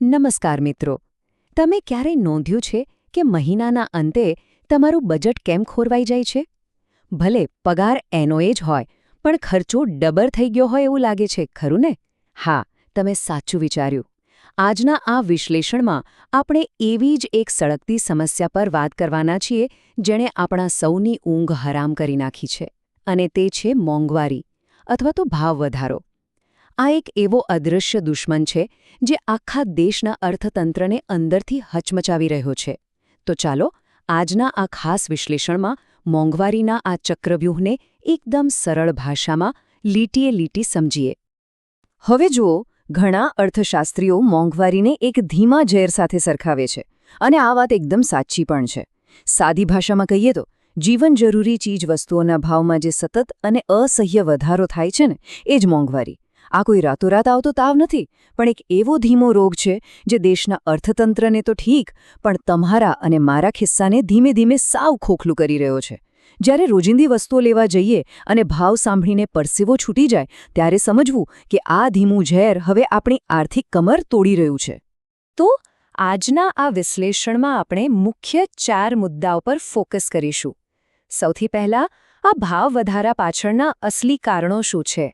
નમસ્કાર મિત્રો. તમે ક્યારેય નોંધ્યું છે કે મહિનાના અંતે તમારું બજેટ કેમ ખોરવાઈ જાય છે? ભલે પગાર એનો એ જ હોય, પણ ખર્ચો ડબલ થઈ ગયો હોય એવું લાગે છે, ખરું ને? હા, તમે સાચું વિચાર્યું. આજના આ વિશ્લેષણમાં આપણે એવી જ એક સળગતી સમસ્યા પર વાત કરવાના છીએ જેણે આપણા સૌની ઊંઘ હરામ કરી નાખી છે. અને તે છે મોંઘવારી અથવા તો ભાવ વધારો. આ એક એવો અદૃશ્ય દુશ્મન છે જે આખા દેશના અર્થતંત્રને અંદરથી હચમચાવી રહ્યો છે. તો ચાલો આજના આ ખાસ વિશ્લેષણમાં મોંઘવારીના આ ચક્રવ્યૂહને એકદમ સરળ ભાષામાં લીટીએ લીટી સમજીએ. હવે જુઓ, ઘણા અર્થશાસ્ત્રીઓ મોંઘવારીને એક ધીમા ઝેર સાથે સરખાવે છે, અને આ વાત એકદમ સાચી પણ છે. સાદી ભાષામાં કહીએ તો જીવન જરૂરી ચીજવસ્તુઓના ભાવમાં જે સતત અને અસહ્ય વધારો થાય છે ને, એ જ મોંઘવારી. આ કોઈ રાતોરાત આવતો તાવ નથી, પણ એક એવો ધીમો રોગ છે જે દેશના અર્થતંત્રને તો ઠીક, પણ તમારા અને મારા ખિસ્સાને ધીમે ધીમે સાવ ખોખલું કરી રહ્યો છે. જ્યારે રોજિંદી વસ્તુઓ લેવા જઈએ અને ભાવ સાંભળીને પરસેવો છૂટી જાય, ત્યારે સમજવું કે આ ધીમું ઝેર હવે આપણી આર્થિક કમર તોડી રહ્યું છે. તો આજના આ વિશ્લેષણમાં આપણે મુખ્ય 4 મુદ્દાઓ પર ફોકસ કરીશું. સૌથી પહેલાં, આ ભાવ વધારા પાછળના અસલી કારણો શું છે?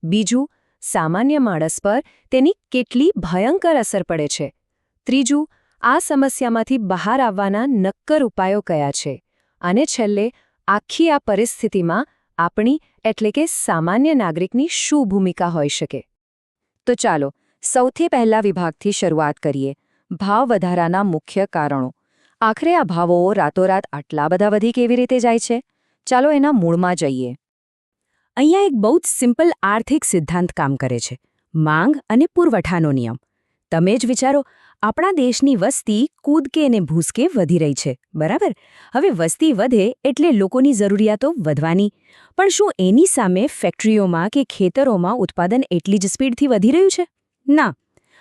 બીજું, સામાન્ય માણસ પર તેની કેટલી ભયંકર અસર પડે છે? ત્રીજું, આ સમસ્યામાંથી બહાર આવવાના નક્કર ઉપાયો કયા છે? અને છેલ્લે, આખી આ પરિસ્થિતિમાં આપણી એટલે કે સામાન્ય નાગરિકની શું ભૂમિકા હોઈ શકે? તો ચાલો સૌથી પહેલા વિભાગથી શરૂઆત કરીએ. ભાવ વધારાના મુખ્ય કારણો. આખરે આ ભાવો રાતોરાત આટલા બધા વધી કેવી રીતે જાય છે? ચાલો એના મૂળમાં જઈએ. અહીંયા એક બહુ જ સિમ્પલ આર્થિક સિદ્ધાંત કામ કરે છે: માંગ અને પુરવઠાનો નિયમ. તમે જ વિચારો, આપણા દેશની વસ્તી કૂદકે ને ભૂસકે વધી રહી છે, બરાબર? હવે વસ્તી વધે એટલે લોકોની જરૂરિયાતો વધવાની. પણ શું એની સામે ફેક્ટરીઓમાં કે ખેતરોમાં ઉત્પાદન એટલી જ સ્પીડથી વધી રહ્યું છે? ના.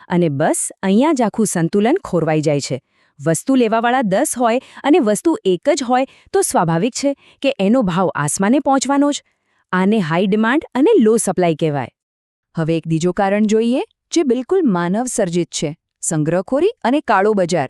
અને બસ અહીંયા જ આખું સંતુલન ખોરવાઈ જાય છે. વસ્તુ લેવાવાળા 10 હોય અને વસ્તુ એક જ હોય તો સ્વાભાવિક છે કે એનો ભાવ આસમાને પહોંચવાનો જ. આને હાઈ ડિમાન્ડ અને લો સપ્લાય કહેવાય. હવે એક બીજો કારણ જોઈએ, જે બિલકુલ માનવ સર્જિત છે: સંગ્રહખોરી અને કાળો બજાર.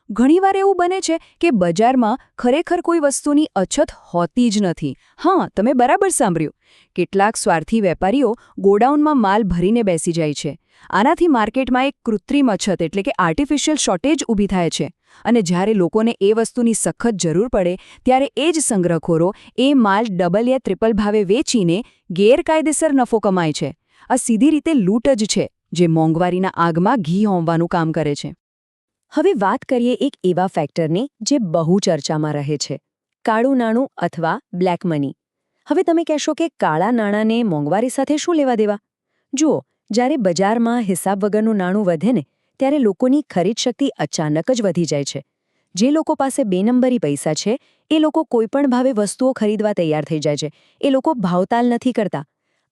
ઘણીવાર એવું બને છે કે બજારમાં ખરેખર કોઈ વસ્તુની અછત હોતી જ નથી. હા, તમે બરાબર સાંભળ્યું. કેટલાક સ્વાર્થી વેપારીઓ ગોડાઉનમાં માલ ભરીને બેસી જાય છે. આનાથી માર્કેટમાં એક કૃત્રિમ અછત એટલે કે આર્ટિફિશિયલ શોર્ટેજ ઊભી થાય છે. અને જ્યારે લોકોને એ વસ્તુની સખત જરૂર પડે, ત્યારે એ જ સંગ્રહખોરો એ માલ ડબલ યા ટ્રિપલ ભાવે વેચીને ગેરકાયદેસર નફો કમાય છે. આ સીધી રીતે લૂંટ જ છે, જે મોંઘવારીના આગમાં ઘી હોમવાનું કામ કરે છે. હવે વાત કરીએ એક એવા ફેક્ટરની જે બહુ ચર્ચામાં રહે છે: કાળું નાણું અથવા બ્લેક મની. હવે તમે કહેશો કે કાળા નાણાંને મોંઘવારી સાથે શું લેવા દેવા? જુઓ, જ્યારે બજારમાં હિસાબ વગરનું નાણું વધે ને, ત્યારે લોકોની ખરીદ શક્તિ અચાનક જ વધી જાય છે. જે લોકો પાસે 2 નંબરી પૈસા છે, એ લોકો કોઈપણ ભાવે વસ્તુઓ ખરીદવા તૈયાર થઈ જાય છે. એ લોકો ભાવતાલ નથી કરતા.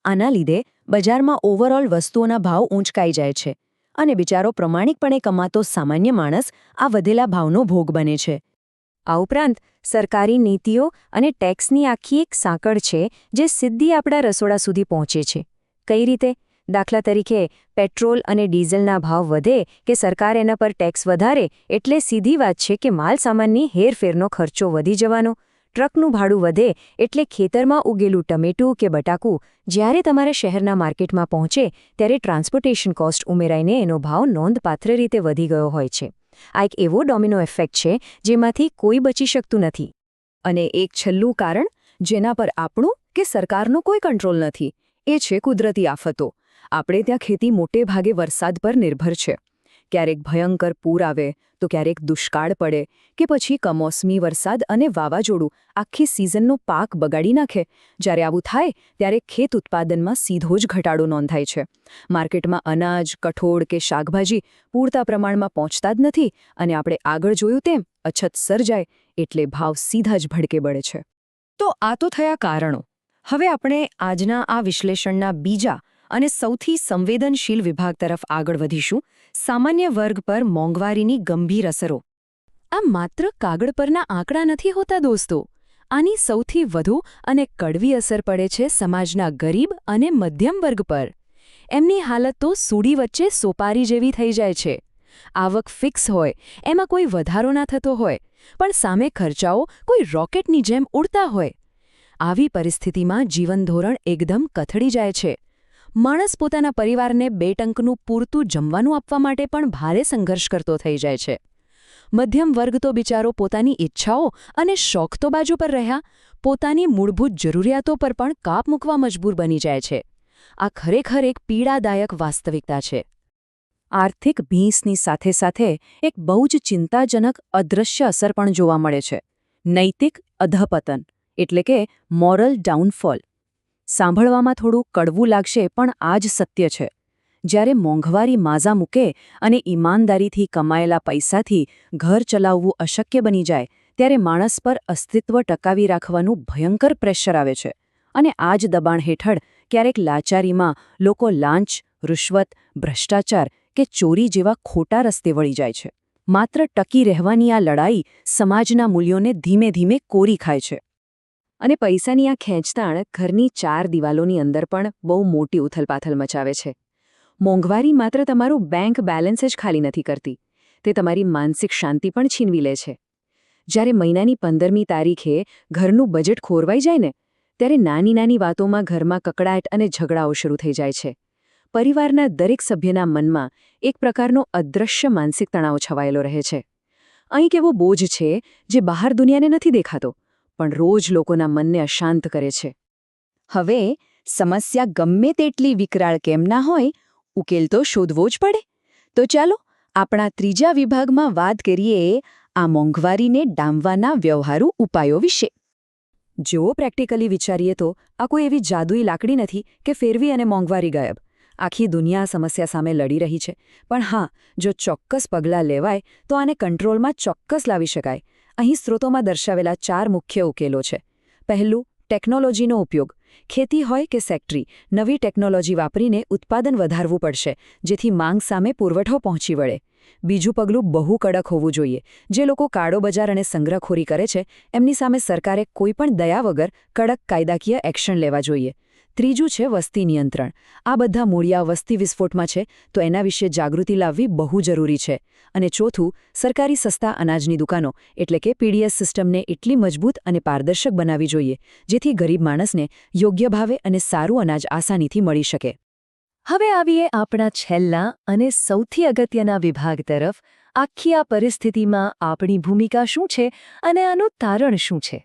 આના લીધે બજારમાં ઓવરઓલ વસ્તુઓના ભાવ ઊંચકાઈ જાય છે. અને બિચારો પ્રમાણિકપણે કમાતો સામાન્ય માણસ આ વધેલા ભાવનો ભોગ બને છે. આ ઉપરાંત સરકારી નીતિઓ અને ટેક્સની આખી એક સાંકળ છે જે સીધી આપણા રસોડા સુધી પહોંચે છે. કઈ રીતે? દાખલા તરીકે, પેટ્રોલ અને ડીઝલના ભાવ વધે કે સરકાર એના પર ટેક્સ વધારે એટલે સીધી વાત છે કે માલસામાનની હેરફેરનો ખર્ચો વધી જવાનો. ટ્રકનું ભાડું વધે એટલે ખેતરમાં ઉગેલું ટમેટું કે બટાકું જ્યારે તમારા શહેરના માર્કેટમાં પહોંચે ત્યારે ટ્રાન્સપોર્ટેશન કોસ્ટ ઉમેરાઈને એનો ભાવ નોંધપાત્ર રીતે વધી ગયો હોય છે. આ એક એવો ડોમિનો ઇફેક્ટ છે જેમાંથી કોઈ બચી શકતું નથી. અને એક છેલ્લું કારણ, જેના પર આપણું કે સરકારનો કોઈ કંટ્રોલ નથી, એ છે કુદરતી આફતો. આપણે ત્યાં ખેતી મોટે ભાગે વરસાદ પર નિર્ભર છે. ક્યારેક ભયંકર પૂર આવે, તો ક્યારેક દુષ્કાળ પડે, કે પછી કમોસમી વરસાદ અને વાવાઝોડું આખી સિઝનનો પાક બગાડી નાખે. જ્યારે આવું થાય ત્યારે ખેત ઉત્પાદનમાં સીધો જ ઘટાડો નોંધાય છે. માર્કેટમાં અનાજ, કઠોળ કે શાકભાજી પૂરતા પ્રમાણમાં પહોંચતા જ નથી, અને આપણે આગળ જોયું તેમ અછત સર્જાય એટલે ભાવ સીધા જ ભડકે બળે છે. તો આ તો થયા કારણો. હવે આપણે આજના આ વિશ્લેષણના બીજા અને સૌથી સંવેદનશીલ વિભાગ તરફ આગળ વધીશું: સામાન્ય વર્ગ પર મોંઘવારીની ગંભીર અસરો. આ માત્ર કાગળ પરના આંકડા નથી હોતા દોસ્તો. આની સૌથી વધુ અને કડવી અસર પડે છે સમાજના ગરીબ અને મધ્યમ વર્ગ પર. એમની હાલત તો સૂડી વચ્ચે સોપારી જેવી થઈ જાય છે. આવક ફિક્સ હોય, એમાં કોઈ વધારો ના થતો હોય, પણ સામે ખર્ચાઓ કોઈ રોકેટની જેમ ઉડતા હોય. આવી પરિસ્થિતિમાં જીવનધોરણ એકદમ કથળી જાય છે. માણસ પોતાના પરિવારને 2 ટંકનું પૂરતું જમવાનું આપવા માટે પણ ભારે સંઘર્ષ કરતો થઈ જાય છે. મધ્યમ વર્ગ તો બિચારો પોતાની ઈચ્છાઓ અને શોખ તો બાજુ પર રહ્યા, પોતાની મૂળભૂત જરૂરિયાતો પર પણ કાપ મૂકવા મજબૂર બની જાય છે. આ ખરેખર એક પીડાદાયક વાસ્તવિકતા છે. આર્થિક ભીંસની સાથે સાથે એક બહુ જ ચિંતાજનક અદૃશ્ય અસર પણ જોવા મળે છે. નૈતિક અધપતન, એટલે કે મોરલ ડાઉનફોલ. સાંભળવામાં થોડું કડવું લાગશે, પણ આ જ સત્ય છે. જ્યારે મોંઘવારી માઝા મૂકે અને ઈમાનદારીથી કમાયેલા પૈસાથી ઘર ચલાવવું અશક્ય બની જાય, ત્યારે માણસ પર અસ્તિત્વ ટકાવી રાખવાનું ભયંકર પ્રેશર આવે છે. અને આ જ દબાણ હેઠળ ક્યારેક લાચારીમાં લોકો લાંચ, રૂશ્વત, ભ્રષ્ટાચાર કે ચોરી જેવા ખોટા રસ્તે વળી જાય છે. માત્ર ટકી રહેવાની આ લડાઈ સમાજના મૂલ્યોને ધીમે ધીમે કોરી ખાય છે. અને પૈસાની આ ખેંચતાણ ઘરની 4 દિવાલોની અંદર પણ બહુ મોટી ઉથલપાથલ મચાવે છે. મોંઘવારી માત્ર તમારું બેંક બેલેન્સ જ ખાલી નથી કરતી, તે તમારી માનસિક શાંતિ પણ છીનવી લે છે. જ્યારે મહિનાની 15મી તારીખે ઘરનું બજેટ ખોરવાઈ જાય ને, ત્યારે નાની નાની વાતોમાં ઘરમાં કકડાટ અને ઝઘડાઓ શરૂ થઈ જાય છે. પરિવારના દરેક સભ્યના મનમાં એક પ્રકારનો અદૃશ્ય માનસિક તણાવ છવાયેલો રહે છે. અહીં કેવો બોજ છે જે બહાર દુનિયાને નથી દેખાતો, પણ રોજ લોકોના મનને અશાંત કરે છે. હવે સમસ્યા ગમે તેટલી વિકરાળ કેમ ના હોય, ઉકેલ તો શોધવો જ પડે. તો ચાલો આપણા 3જા વિભાગમાં વાત કરીએ આ મોંઘવારીને ડામવાના વ્યવહારુ ઉપાયો વિશે. જો પ્રેક્ટિકલી વિચારીએ તો આ કોઈ એવી જાદુઈ લાકડી નથી કે ફેરવી અને મોંઘવારી ગાયબ. આખી દુનિયા સમસ્યા સામે લડી રહી છે. પણ હા, જો ચોક્કસ પગલાં લેવાય તો આને કંટ્રોલમાં ચોક્કસ લાવી શકાય. અહીં સ્ત્રોતોમાં દર્શાવેલા 4 મુખ્ય ઉકેલો છે. પહેલું, ટેકનોલોજીનો ઉપયોગ. ખેતી હોય કે સેક્ટરી, નવી ટેકનોલોજી વાપરીને ઉત્પાદન વધારવું પડશે, જેથી માંગ સામે પુરવઠો પહોંચી વળે. બીજું પગલું બહુ કડક હોવું જોઈએ. જે લોકો કાળો બજાર અને સંગ્રહખોરી કરે છે, એમની સામે સરકારે કોઈપણ દયા વગર કડક કાયદાકીય એક્શન લેવા જોઈએ. ત્રીજું છે વસ્તી નિયંત્રણ. આ બધા મૂળિયા વસ્તી વિસ્ફોટમાં છે, તો એના વિશે જાગૃતિ લાવવી બહુ જરૂરી છે. અને ચોથું, સરકારી સસ્તા અનાજની દુકાનો એટલે કે પીડીએસ સિસ્ટમને એટલી મજબૂત અને પારદર્શક બનાવવી જોઈએ, જેથી ગરીબ માણસને યોગ્ય ભાવે અને સારું અનાજ આસાનીથી મળી શકે. હવે આવીએ આપણા છેલ્લા અને સૌથી અગત્યના વિભાગ તરફ. આખી આ પરિસ્થિતિમાં આપણી ભૂમિકા શું છે અને આનું તારણ શું છે?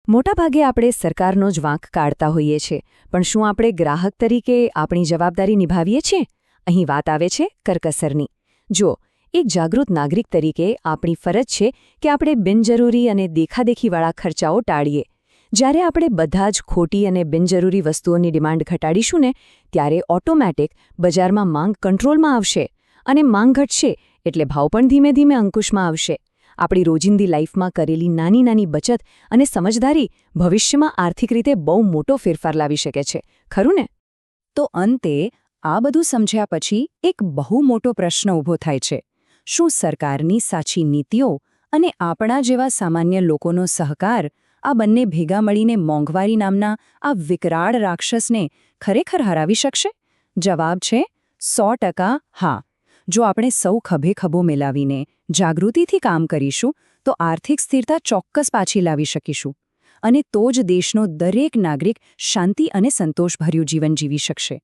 મોટાભાગે આપણે સરકારનો જ વાંક કાઢતા હોઈએ છીએ, પણ શું આપણે ગ્રાહક તરીકે આપણી જવાબદારી નિભાવીએ છીએ? અહીં વાત આવે છે કરકસરની. જો એક જાગૃત નાગરિક તરીકે આપણી ફરજ છે કે આપણે બિનજરૂરી અને દેખાદેખીવાળા ખર્ચાઓ ટાળીએ. જ્યારે આપણે બધા જ ખોટી અને બિનજરૂરી વસ્તુઓની ડિમાન્ડ ઘટાડીશું ને, ત્યારે ઓટોમેટિક બજારમાં માંગ કંટ્રોલમાં આવશે, અને માંગ ઘટશે એટલે ભાવ પણ ધીમે ધીમે અંકુશમાં આવશે. આપણી રોજિંદી લાઈફમાં કરેલી નાની નાની બચત અને સમજદારી ભવિષ્યમાં આર્થિક રીતે બહુ મોટો ફેરફાર લાવી શકે છે, ખરું ને? તો અંતે આ બધું સમજ્યા પછી એક બહુ મોટો પ્રશ્ન ઊભો થાય છે. શું સરકારની સાચી નીતિઓ અને આપણા જેવા સામાન્ય લોકોનો સહકાર, આ બંને ભેગા મળીને મોંઘવારી નામના આ વિકરાળ રાક્ષસને ખરેખર હરાવી શકશે? જવાબ છે 100% હા. જો આપણે સૌ ખભે ખભો મિલાવીને જાગૃતિથી કામ કરીશું, તો આર્થિક સ્થિરતા ચોક્કસ પાછી લાવી શકીશું. અને તો જ દેશનો દરેક નાગરિક શાંતિ અને સંતોષભર્યું જીવન જીવી શકશે.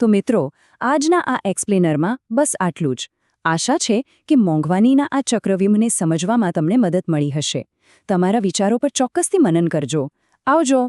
તો મિત્રો, આજના આ એક્સપ્લેનરમાં બસ આટલું જ. આશા છે કે મોંઘવારીના આ ચક્રવ્યૂહને સમજવામાં તમને મદદ મળી હશે. તમારા વિચારો પર ચોક્કસથી મનન કરજો. આવજો.